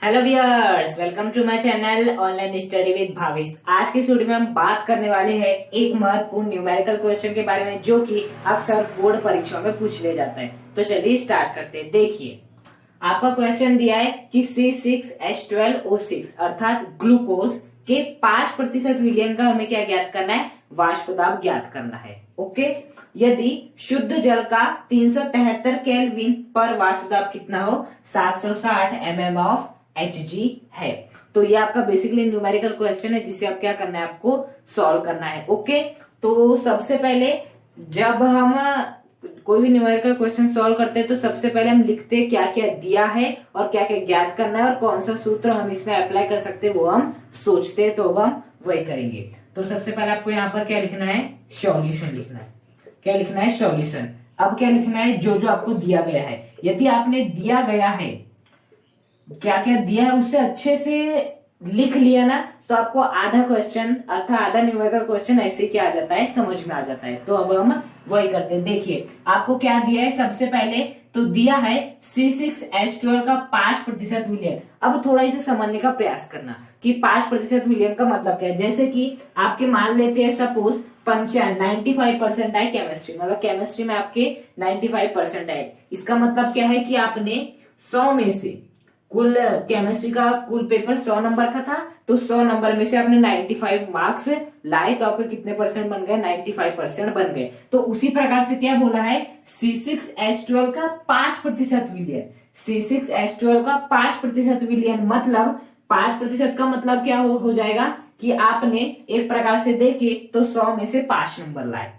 Hello viewers, welcome to my channel online study with Bhavesh. आज की video में हम बात करने वाले हैं एक महत्वपूर्ण न्यूमेरिकल क्वेश्चन के बारे में जो कि अक्सर बोर्ड परीक्षाओं में पूछ लिया जाता है। तो चलिए स्टार्ट करते हैं। देखिए, आपका क्वेश्चन दिया है कि C6H12O6 अर्थात ग्लूकोज के 5% विलयन का हमें क्या ज्ञात करना है? वाष्प दाब ज्ञात करना है। ओके, यदि शुद्ध जल का 373 केल्विन पर वाष्प दाब कितना हो? 760 mm ऑफ Hg है। तो ये आपका बेसिकली न्यूमेरिकल क्वेश्चन है जिसे आप क्या करना है, आपको सॉल्व करना है। ओके, तो सबसे पहले जब हम कोई भी न्यूमेरिकल क्वेश्चन सॉल्व करते हैं तो सबसे पहले हम लिखते हैं क्या क्या दिया है और क्या क्या ज्ञात करना है और कौन सा सूत्र हम इसमें अप्लाई कर सकते हैं वो हम सोचते हैं, तो अब हम वही करेंगे। तो सबसे पहले आपको यहाँ पर क्या लिखना है? सॉल्यूशन लिखना है। क्या लिखना है? सॉल्यूशन। अब क्या लिखना है? जो जो आपको दिया गया है। यदि आपने दिया गया है क्या क्या दिया है उससे अच्छे से लिख लिया ना, तो आपको आधा क्वेश्चन अर्थात आधा न्यूमेरिकल क्वेश्चन ऐसे क्या आ जाता है, समझ में आ जाता है। तो अब हम वही करते हैं। देखिए, आपको क्या दिया है? सबसे पहले तो दिया है C6H12 का 5% विलयन। अब थोड़ा इसे समझने का प्रयास करना कि 5% विलयन का मतलब क्या है। जैसे कि आपके मान लेते हैं सपोज 95% है केमिस्ट्री, मतलब केमिस्ट्री में आपके 95% है। इसका मतलब क्या है कि आपने 100 में से कुल केमिस्ट्री का कुल पेपर 100 नंबर का था, तो 100 नंबर में से आपने 95 मार्क्स लाए, तो आपके कितने परसेंट बन गए? 95% बन गए। तो उसी प्रकार से क्या बोला है? C6H12 का 5% विलयन। C6H12 का 5% विलयन मतलब 5% का मतलब क्या हो जाएगा कि आपने एक प्रकार से देखे तो 100 में से 5 नंबर लाए।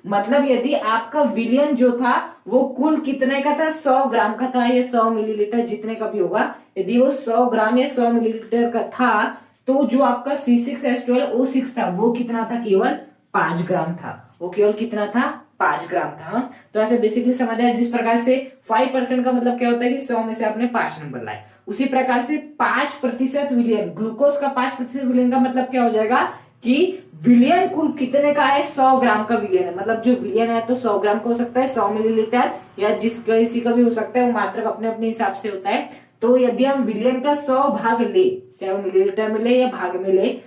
मतलब यदि आपका विलयन जो था वो कुल कितने का था? 100 ग्राम का था या 100 मिलीलीटर, जितने का भी होगा। यदि वो 100 ग्राम या 100 मिलीलीटर का था तो जो आपका C6H12O6 था वो कितना था? केवल 5 ग्राम था। वो केवल कितना था? 5 ग्राम था। तो ऐसे बेसिकली समझ आया। जिस प्रकार से 5% का मतलब क्या होता है कि 100 में से आपने 5 नंबर लाए, उसी प्रकार से 5% विलयन, ग्लूकोज का 5% विलयन का मतलब क्या हो जाएगा कि विलयन कुल कितने का है? 100 ग्राम का विलयन है। मतलब जो विलयन है तो 100 ग्राम का हो सकता है, 100 मिलीलीटर या किसी का भी हो सकता है, वो मात्रक अपने अपने हिसाब से होता है। तो यदि हम विलयन का 100 भाग ले, चाहे वो मिलीलीटर में ले या भाग में ले,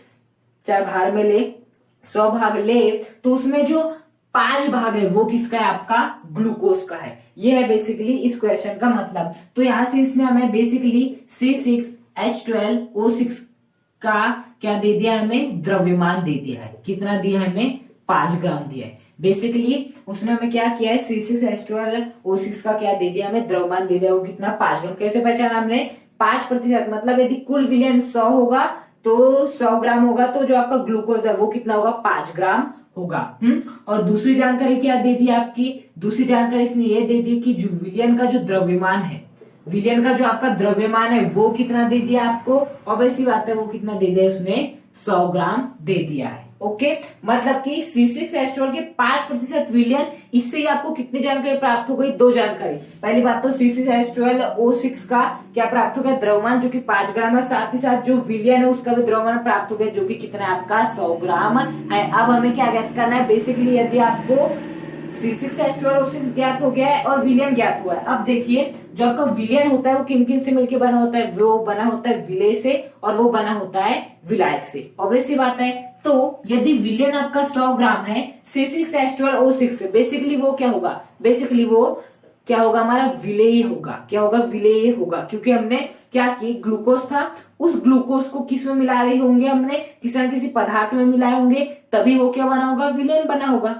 चाहे भार में ले, 100 भाग ले, तो उसमें जो 5 भाग है वो किसका है? आपका ग्लूकोज का है। ये है बेसिकली इस क्वेश्चन का मतलब। तो यहां से इसने हमें बेसिकली C6H12O6 का क्या दे दिया? हमें द्रव्यमान दे दिया है। कितना दिया है हमें? 5 ग्राम दिया है। बेसिकली उसने हमें क्या किया है? C6H12O6 का क्या दे दिया? हमें द्रव्यमान दे दिया। वो कितना? 5 ग्राम। कैसे पहचाना हमने? 5% मतलब यदि कुल विलयन 100 होगा तो 100 ग्राम होगा, तो जो आपका ग्लूकोज है वो कितना होगा? 5 ग्राम होगा। और दूसरी जानकारी क्या दे दी आपकी? दूसरी जानकारी इसने ये दे दी कि जो विलयन का जो द्रव्यमान है, विलयन का जो आपका द्रव्यमान है वो कितना दे दिया आपको? ऑब्वियसली बात है, वो कितना दे दिया? उसने 100 ग्राम दे दिया है। ओके, मतलब कि C6H12 के 5% विलयन, इससे ही आपको कितनी जानकारी प्राप्त हो गई? 2 जानकारी। पहली बात तो C6H12O6 का क्या प्राप्त हो गया? द्रव्यमान जो कि 5 ग्राम है, साथ ही साथ जो विलयन है उसका भी द्रव्यमान प्राप्त हो गया जो कि कितना है? आपका 100 ग्राम है। अब हमें क्या ज्ञात करना है? बेसिकली यदि आपको C6H12O6 ज्ञात हो गया है और विलयन ज्ञात हुआ है। अब देखिए, जो आपका विलयन होता है वो किन किन से मिलकर बना होता है? वो बना होता है विलेय से और वो बना होता है विलायक से। ऑब्वियसली बात है। तो यदि विलयन आपका 100 ग्राम है C6H12O6 से, बेसिकली वो क्या होगा? बेसिकली वो क्या होगा? हमारा विलेय होगा। क्या होगा? विलेय होगा, क्योंकि हमने क्या की? ग्लूकोज था, उस ग्लूकोज को किस में मिला रहे होंगे? हमने किसी न किसी पदार्थ में मिलाए होंगे, तभी वो क्या बना होगा? विलयन बना होगा।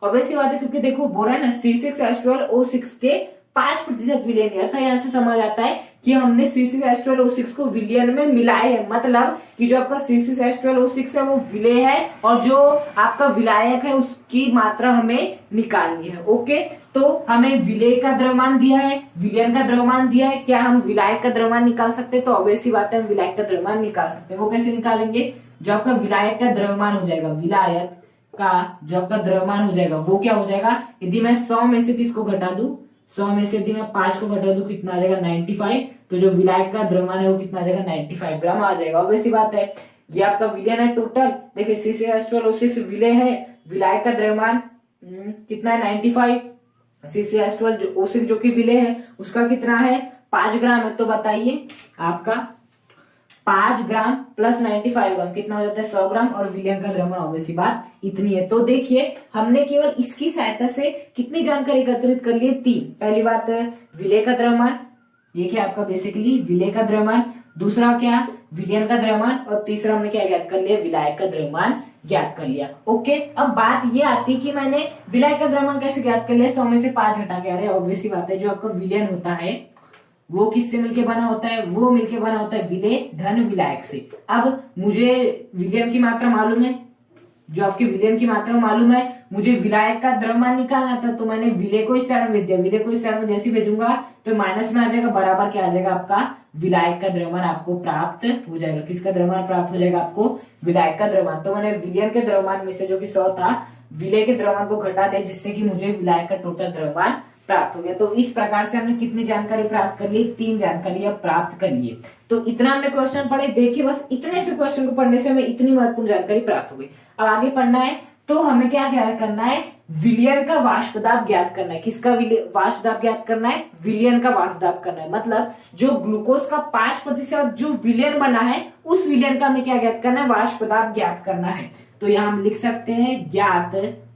ऑब्वियसली बात है, क्योंकि देखो बोल रहा है ना C6H12O6 के 5% विलयन है। था यहां से समझ आता है कि हमने C6H12O6 को विलयन में मिलाए है, मतलब कि जो आपका C6H12O6 है वो विलेय है और जो आपका विलायक है उसकी मात्रा हमें निकालनी है। ओके, तो हमें विलेय का द्रव्यमान दिया है, विलयन का द्रव्यमान दिया है। क्या हम विलायक का द्रव्यमान निकाल सकते हैं? तो ऑब्वियसली बात है, हम विलायक का द्रव्यमान निकाल सकते हैं। वो कैसे निकालेंगे? जो आपका विलायक का द्रव्यमान हो जाएगा, विलायक का जो आपका द्रव्यमान हो जाएगा वो क्या हो जाएगा? यदि मैं 100 में से किसको घटा दूं? 100 में से यदि मैं 5 को घटा दूं, कितना आ जाएगा? 95। तो जो विलायक का द्रव्यमान है वो कितना आ जाएगा? 95 ग्राम आ जाएगा। ऑब्वियसली बात है, ये आपका विलयन है टोटल। देखिए C6H12O6 विलेय है, विलायक का द्रव्यमान कितना है? 95। C6H12O6 जो कि विलेय है उसका कितना है? 5 ग्राम है, तो बताइए आपका 5 ग्राम प्लस 95 ग्राम कितना हो जाता है 100 ग्राम, और विलयन का द्रव्यमान ऑब्वियसली बात इतनी है। तो देखिए हमने केवल इसकी सहायता से कितनी जानकारी एकत्रित कर ली, 3। पहली बात विलय का द्रव्यमान, ये क्या आपका बेसिकली विलय का द्रव्यमान, दूसरा क्या विलयन का द्रव्यमान, और तीसरा हमने क्या ज्ञात कर लिया, विलायक का द्रव्यमान ज्ञात कर लिया। ओके, अब बात ये आती है कि मैंने विलायक का द्रव्यमान कैसे ज्ञात कर लिया, 100 में से 5 हटा के। अरे ऑब्वियसली बात है, जो आपका विलयन होता है वो किससे मिलके बना होता है, वो मिलके बना होता है विलेय धन विलायक से। अब मुझे विलयन की मात्रा मालूम है, जो आपके विलयन की मात्रा मालूम है, मुझे विलायक का द्रव्यमान निकालना था, तो मैंने विलय को इस साइड में भेज दिया। विलय को इस साइड में जैसे भेजूंगा तो माइनस में आ जाएगा, बराबर क्या आ जाएगा आपका विलायक का द्रव्यमान आपको प्राप्त हो जाएगा। किसका द्रव्यमान प्राप्त हो जाएगा आपको, विलायक का द्रव्यमान। तो मैंने विलयन के द्रव्यमान में से जो कि 100 था, विलय के द्रव्यमान को घटा दिया, जिससे कि मुझे विलायक का टोटल द्रव्यमान प्राप्त हो गया। तो इस प्रकार से हमने कितनी जानकारी प्राप्त कर ली, 3 जानकारी प्राप्त कर लिए। तो इतना हमने क्वेश्चन पढ़े, देखिए बस इतने से क्वेश्चन को पढ़ने से हमें इतनी महत्वपूर्ण जानकारी प्राप्त हो गई। अब आगे पढ़ना है, तो हमें क्या ज्ञात करना है, विलयन का वाष्प दाब ज्ञात करना है। किसका वाष्प दाब ज्ञात करना है, विलयन का वाष्प दाब करना है। मतलब जो ग्लूकोज का 5% जो विलयन बना है, उस विलयन का हमें क्या ज्ञात करना है, वाष्प दाब ज्ञात करना है। तो यहाँ हम लिख सकते हैं ज्ञात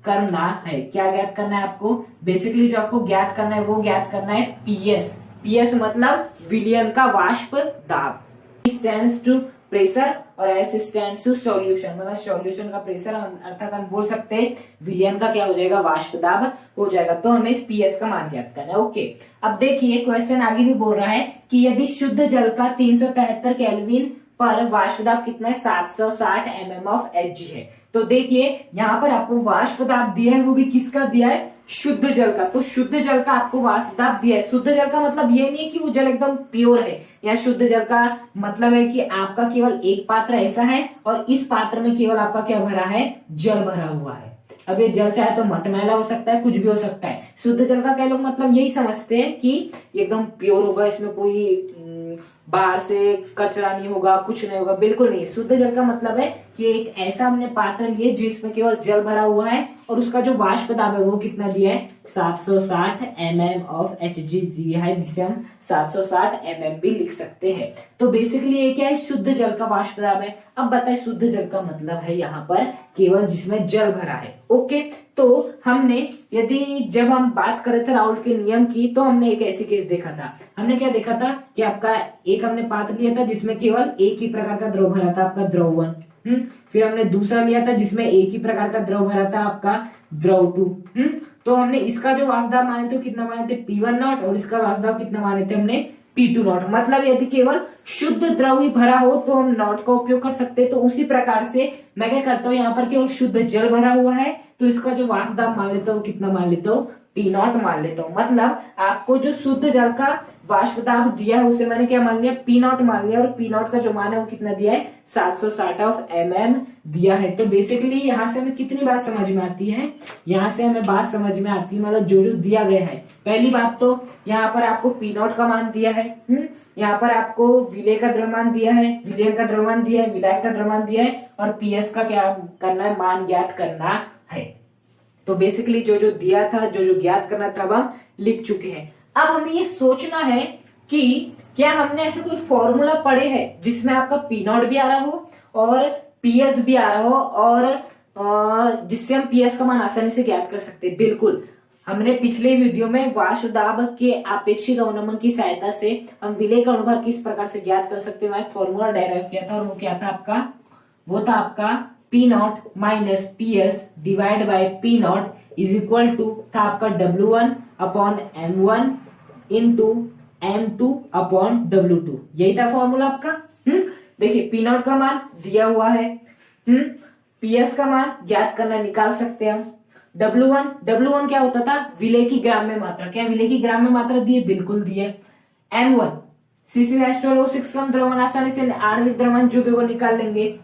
करना है। क्या ज्ञात करना है आपको, बेसिकली जो आपको ज्ञात करना है वो ज्ञात करना है पीएस। पीएस मतलब विलयन का वाष्प दाब। P स्टैंड्स टू प्रेशर और S स्टैंड्स टू सॉल्यूशन, मतलब सॉल्यूशन का प्रेशर, अर्थात हम बोल सकते हैं विलयन का क्या हो जाएगा, वाष्प दाब हो जाएगा। तो हमें इस पीएस का मान ज्ञात करना है। ओके, अब देखिए क्वेश्चन आगे भी बोल रहा है कि यदि शुद्ध जल का 373 केल्विन पर वाष्प दाब कितना है, 760 mm ऑफ Hg है। तो देखिए यहाँ पर आपको वाष्प दाब दिया है, वो भी किसका दिया है, शुद्ध जल का। तो शुद्ध जल का आपको वाष्प दाब दिया है। शुद्ध जल का मतलब ये नहीं है कि वो जल एकदम प्योर है, या शुद्ध जल का मतलब है कि आपका केवल एक पात्र ऐसा है और इस पात्र में केवल आपका क्या भरा है, जल भरा हुआ है। अब ये जल चाहे तो मटमैला हो सकता है, कुछ भी हो सकता है। शुद्ध जल का कई लोग मतलब यही समझते हैं कि एकदम प्योर होगा, इसमें कोई बाहर से कचरा नहीं होगा, कुछ नहीं होगा, बिल्कुल नहीं। शुद्ध जल का मतलब है कि एक ऐसा हमने पात्र लिए जिसमें केवल जल भरा हुआ है और उसका जो वाष्प दाब है वो कितना दिया है, 760 mm ऑफ Hg दिया है, जिसे हम 760 mm भी लिख सकते हैं। तो बेसिकली ये क्या है, शुद्ध जल का वाष्प दाब है। अब बताए शुद्ध जल का मतलब है यहाँ पर केवल जिसमें जल भरा है। ओके, तो हमने यदि जब हम बात कर रहे थे राउल्ट के नियम की, तो हमने एक ऐसी केस देखा था। हमने क्या देखा था कि आपका एक हमने पात्र लिया था जिसमें केवल एक ही प्रकार का द्रव भरा था, आपका द्रव 1। फिर हमने दूसरा लिया था जिसमें एक ही प्रकार का द्रव भरा था, आपका द्रव 2। तो हमने इसका जो वाष्प दाब माने थे कितना माने थे, P1 नॉट, और इसका वाष्प दाब कितना माने थे हमने, P2 नॉट। मतलब यदि केवल शुद्ध द्रव ही भरा हो तो हम नॉट का उपयोग कर सकते हैं। तो उसी प्रकार से मैं क्या करता हूँ, यहाँ पर केवल शुद्ध जल भरा हुआ है तो इसका जो वाष्प दाब मान लेता हूँ, कितना मान लेता हूँ, P0 मान लेता हूँ। मतलब आपको जो शुद्ध जल का वाष्प दाब दिया है उसे मैंने क्या मान लिया, P0 मान लिया, और P0 का जो मान है वो कितना दिया है, 760 mm दिया है। तो बेसिकली यहाँ से हमें कितनी बात समझ में आती है, यहाँ से हमें बात समझ में आती है, मतलब जो जो दिया गया है। पहली बात तो यहाँ पर आपको P0 का मान दिया है, यहाँ पर आपको विलय का द्रव्यमान दिया है, विलयन का द्रव्यमान दिया है, विलायक का द्रव्यमान दिया है, और पीएस का क्या करना है, मान ज्ञात करना है। तो बेसिकली जो जो दिया था, जो जो ज्ञात करना था, अब हम लिख चुके हैं। अब हमें ये सोचना है कि क्या हमने ऐसे कोई फॉर्मूला पढ़े हैं जिसमें आपका P0 भी आ रहा हो और PS भी आ रहा हो, और जिससे हम PS का मान आसानी से ज्ञात कर सकते हैं। बिल्कुल, हमने पिछले वीडियो में वाष्प दाब के आपेक्षिक अवनमन की सहायता से हम विलय का अनुभार किस प्रकार से ज्ञात कर सकते हैं, एक फॉर्मूला डेराइव किया था, और वो क्या था आपका, वो था आपका P0 minus PS divide by P0 is equal to था आपका W1 upon M1 into M2 upon W2। यही था फॉर्मूला आपका। देखिए P0 का मान दिया हुआ है, PS का मान ज्ञात करना, निकाल सकते हैं हम। W1 क्या होता था, विलय की ग्राम में मात्रा। क्या विलय की ग्राम में मात्रा दी है, बिल्कुल दी है। M1 C6H12O6 का हम द्रव्यमान आसानी से आणविक द्रव्यमान जो भी वो निकाल लेंगे।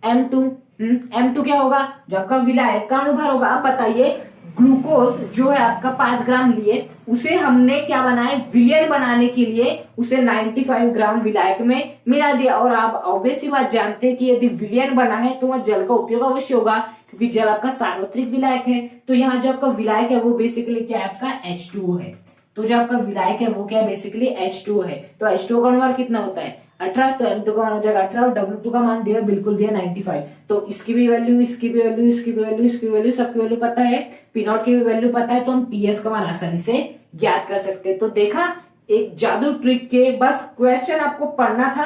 M2 क्या होगा, जो आपका विलायक का अनुभार होगा। अब बताइए ग्लूकोज जो है आपका 5 ग्राम लिए, उसे हमने क्या बनाया, विलयन बनाने के लिए उसे 95 ग्राम विलायक में मिला दिया। और आप ऑब्वियसली बात जानते हैं कि यदि विलयन बना है तो वह जल का उपयोग अवश्य होगा, क्योंकि जल आपका सार्वत्रिक विलायक है। तो यहाँ जो आपका विलायक है वो बेसिकली क्या है, आपका H2O है। तो जो आपका विलायक है वो क्या है, बेसिकली H2 है। तो H2 का अनुभार कितना होता है 18, तो M2 का मान हो जाएगा 18 और W2 का मान दिया बिल्कुल दिया 95। तो इसकी भी वैल्यू, इसकी भी वैल्यू, इसकी भी वैल्यू, इसकी वैल्यू, सबकी वैल्यू पता है, P0 की भी वैल्यू पता है, तो हम PS का मान आसानी से ज्ञात कर सकते हैं। तो देखा एक जादू ट्रिक के, बस क्वेश्चन आपको पढ़ना था,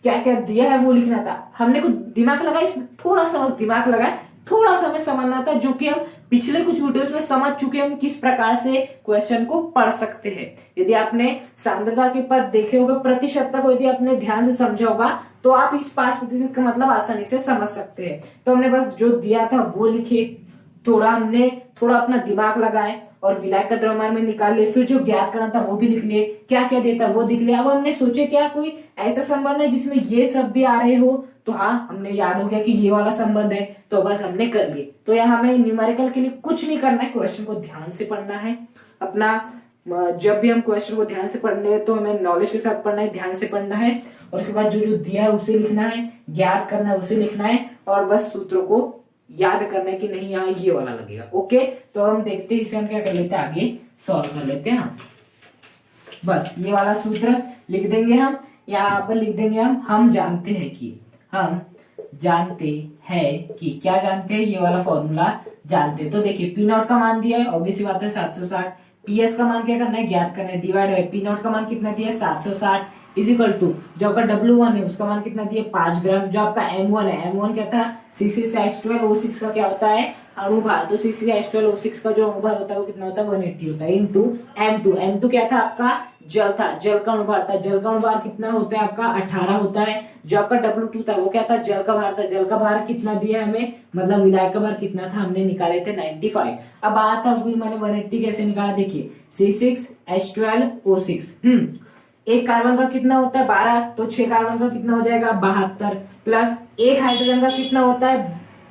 क्या क्या दिया है वो लिखना था। हमने कुछ दिमाग लगाया, इसमें थोड़ा सा दिमाग लगाया, थोड़ा सा हमें समझना था, जो कि हम पिछले कुछ वीडियोस में समझ चुके हैं हम किस प्रकार से क्वेश्चन को पढ़ सकते हैं। यदि आपने सांद्रता के पद देखे होगा, प्रतिशतता को यदि आपने ध्यान से समझा होगा, तो आप इस 5% का मतलब आसानी से समझ सकते हैं। तो हमने बस जो दिया था वो लिखे, हमने थोड़ा अपना दिमाग लगाए और विलायक का द्रव्यमान में निकाल लिए, फिर जो ज्ञात करना था वो भी लिख लिए, क्या क्या देता वो दिख लिया। अब हमने सोचे क्या कोई ऐसा संबंध है जिसमें ये सब भी आ रहे हो, तो हाँ हमने याद हो गया कि ये वाला संबंध है, तो बस हमने कर लिए। तो यहाँ हमें न्यूमेरिकल के लिए कुछ नहीं करना है, क्वेश्चन को ध्यान से पढ़ना है अपना। जब भी हम क्वेश्चन को ध्यान से पढ़ने हैं तो हमें नॉलेज के साथ पढ़ना है, ध्यान से पढ़ना है, और उसके बाद जो जो दिया है उसे लिखना है, ज्ञात करना है उसे लिखना है, और बस सूत्रों को याद करना है कि नहीं यहाँ ये वाला लगेगा। ओके, तो हम देखते हैं, इसे हम क्या कर लेते हैं, आगे सॉल्व कर लेते हैं। बस ये वाला सूत्र लिख देंगे हम, यहाँ पर लिख देंगे हम जानते हैं कि, हम जानते हैं कि, क्या जानते हैं, ये वाला फॉर्मूला जानते हैं। तो देखिए P0 का मान दिया है, ऑब्वियसली बात है 760, PS का मान क्या करना है, ज्ञात करना है, डिवाइड बाय P0 का मान कितना दिया है 760, इज इक्वल टू जो आपका W1 है उसका मान कितना दिया 5 ग्राम, जो आपका M1 है, M1 क्या था 6H12O6 का क्या होता है अणुभार, तो 6H12O6 का जो अणुभार होता है वो कितना होता है 180 होता है, इंटू M2, M2 क्या था आपका जल था, जल का अणुभार था, जल का अणुभार कितना होता है आपका 18 होता है। जो आपका W2 था वो क्या था, जल का भार था, जल का भार कितना दिया हमें, मतलब विलायक का भार कितना था, हमने निकाले थे 95। अब आता हुई मैंने 180 कैसे निकाला, देखिए C6H12O6, एक कार्बन का कितना होता है 12, तो 6 कार्बन का कितना हो जाएगा 72, प्लस एक हाइड्रोजन का कितना होता है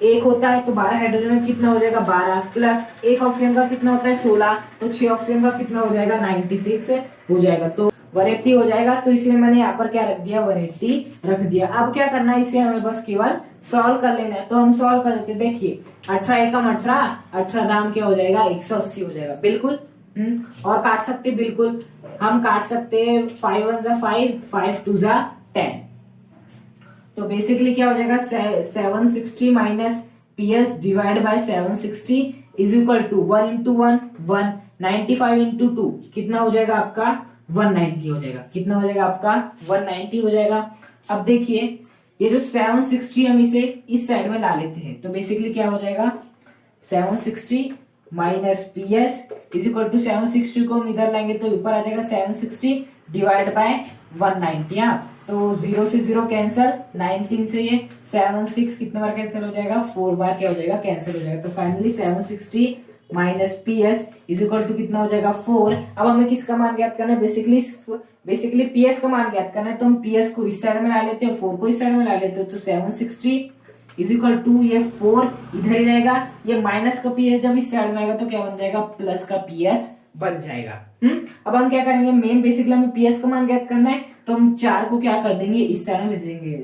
1 होता है, तो 12 हाइड्रोजन में कितना हो जाएगा 12, प्लस एक ऑक्सीजन का कितना होता है 16, तो 6 ऑक्सीजन का कितना हो जाएगा 96 हो जाएगा, तो 180 हो जाएगा। तो इसलिए मैंने यहाँ पर क्या रख दिया 180 रख दिया। अब क्या करना है, इसे हमें बस केवल सॉल्व कर लेना है, तो हम सॉल्व कर लेते हैं। देखिए 18 एकम 18, 18 दाम क्या हो जाएगा 180 हो जाएगा, बिल्कुल। और काट सकते बिल्कुल, हम काट सकते 5 1 जा 5, 5 2 जा 10, तो बेसिकली क्या हो जाएगा 760 minus PS divide by 760 is equal to 1 into 1 1, 95 into 2 कितना हो जाएगा आपका 190 हो जाएगा, कितना हो जाएगा आपका 190 हो जाएगा। अब देखिए ये जो 760 हम इसे इस साइड में ला लेते हैं, तो बेसिकली क्या हो जाएगा 760 minus PS is equal to 760 को हम इधर लाएंगे तो ऊपर आ जाएगा 760 डिवाइड बाय 190, तो 0 से 0 कैंसल, 19 से ये 76 कितने बार कैंसिल हो जाएगा 4 बार क्या हो जाएगा कैंसिल हो जाएगा। तो finally 760 minus PS is equal to कितना हो जाएगा 4। अब हमें किसका मान ज्ञात करना है, बेसिकली PS का मान ज्ञात करना है, तो हम PS को इस साइड में ला लेते हैं, 4 को इस साइड में ला लेते हैं, तो 760 इज इक्वल टू ये 4 इधर ही रहेगा, ये माइनस का PS जब इस साइड में आएगा तो क्या बन जाएगा प्लस का PS बन जाएगा। अब हम क्या करेंगे, मेन बेसिकली हमें PS का मान ज्ञात करना है, तो हम 4 को क्या कर देंगे इस साइड में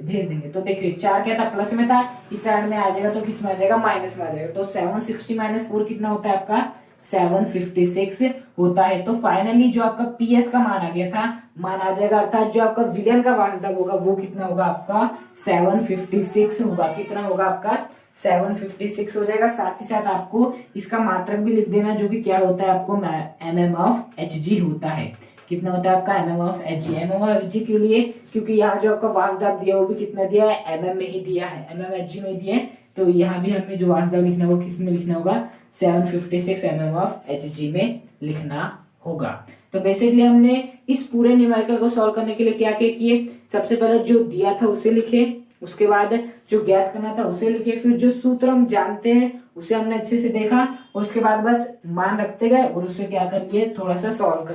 भेज देंगे। तो देखिए 4 क्या था प्लस में था, इस साइड में आ जाएगा तो किस में आ जाएगा माइनस में आ जाएगा, तो 760 माइनस 4 कितना होता है आपका 756 होता है। तो फाइनली जो आपका PS का मान आ गया था मान आ जाएगा, अर्थात जो आपका विलयन का वास्तव होगा वो कितना होगा आपका 756 होगा, कितना होगा आपका 756 हो जाएगा। साथ ही साथ आपको इसका मात्रक भी लिख देना, जो कि क्या होता है आपको mm ऑफ Hg होता है, कितना होता है आपका mm of Hg। mm of Hg के लिए क्योंकि यहाँ जो आपका वास्तव दिया वो भी कितना दिया है mm में ही दिया है, mm Hg में दिया है, तो यहाँ भी हमें जो वास्तव लिखना होगा किस में लिखना होगा 756 mm ऑफ Hg में लिखना होगा। तो बेसिकली हमने इस पूरे न्यूमेरिकल को सॉल्व करने के लिए क्या क्या किए, सबसे पहले जो दिया था उसे लिखे, उसके बाद जो ज्ञात करना था उसे लिखे, फिर जो सूत्र हम जानते हैं उसे हमने अच्छे से देखा, और उसके बाद बस मान रखते गए और उससे क्या कर लिए थोड़ा सा सॉल्व कर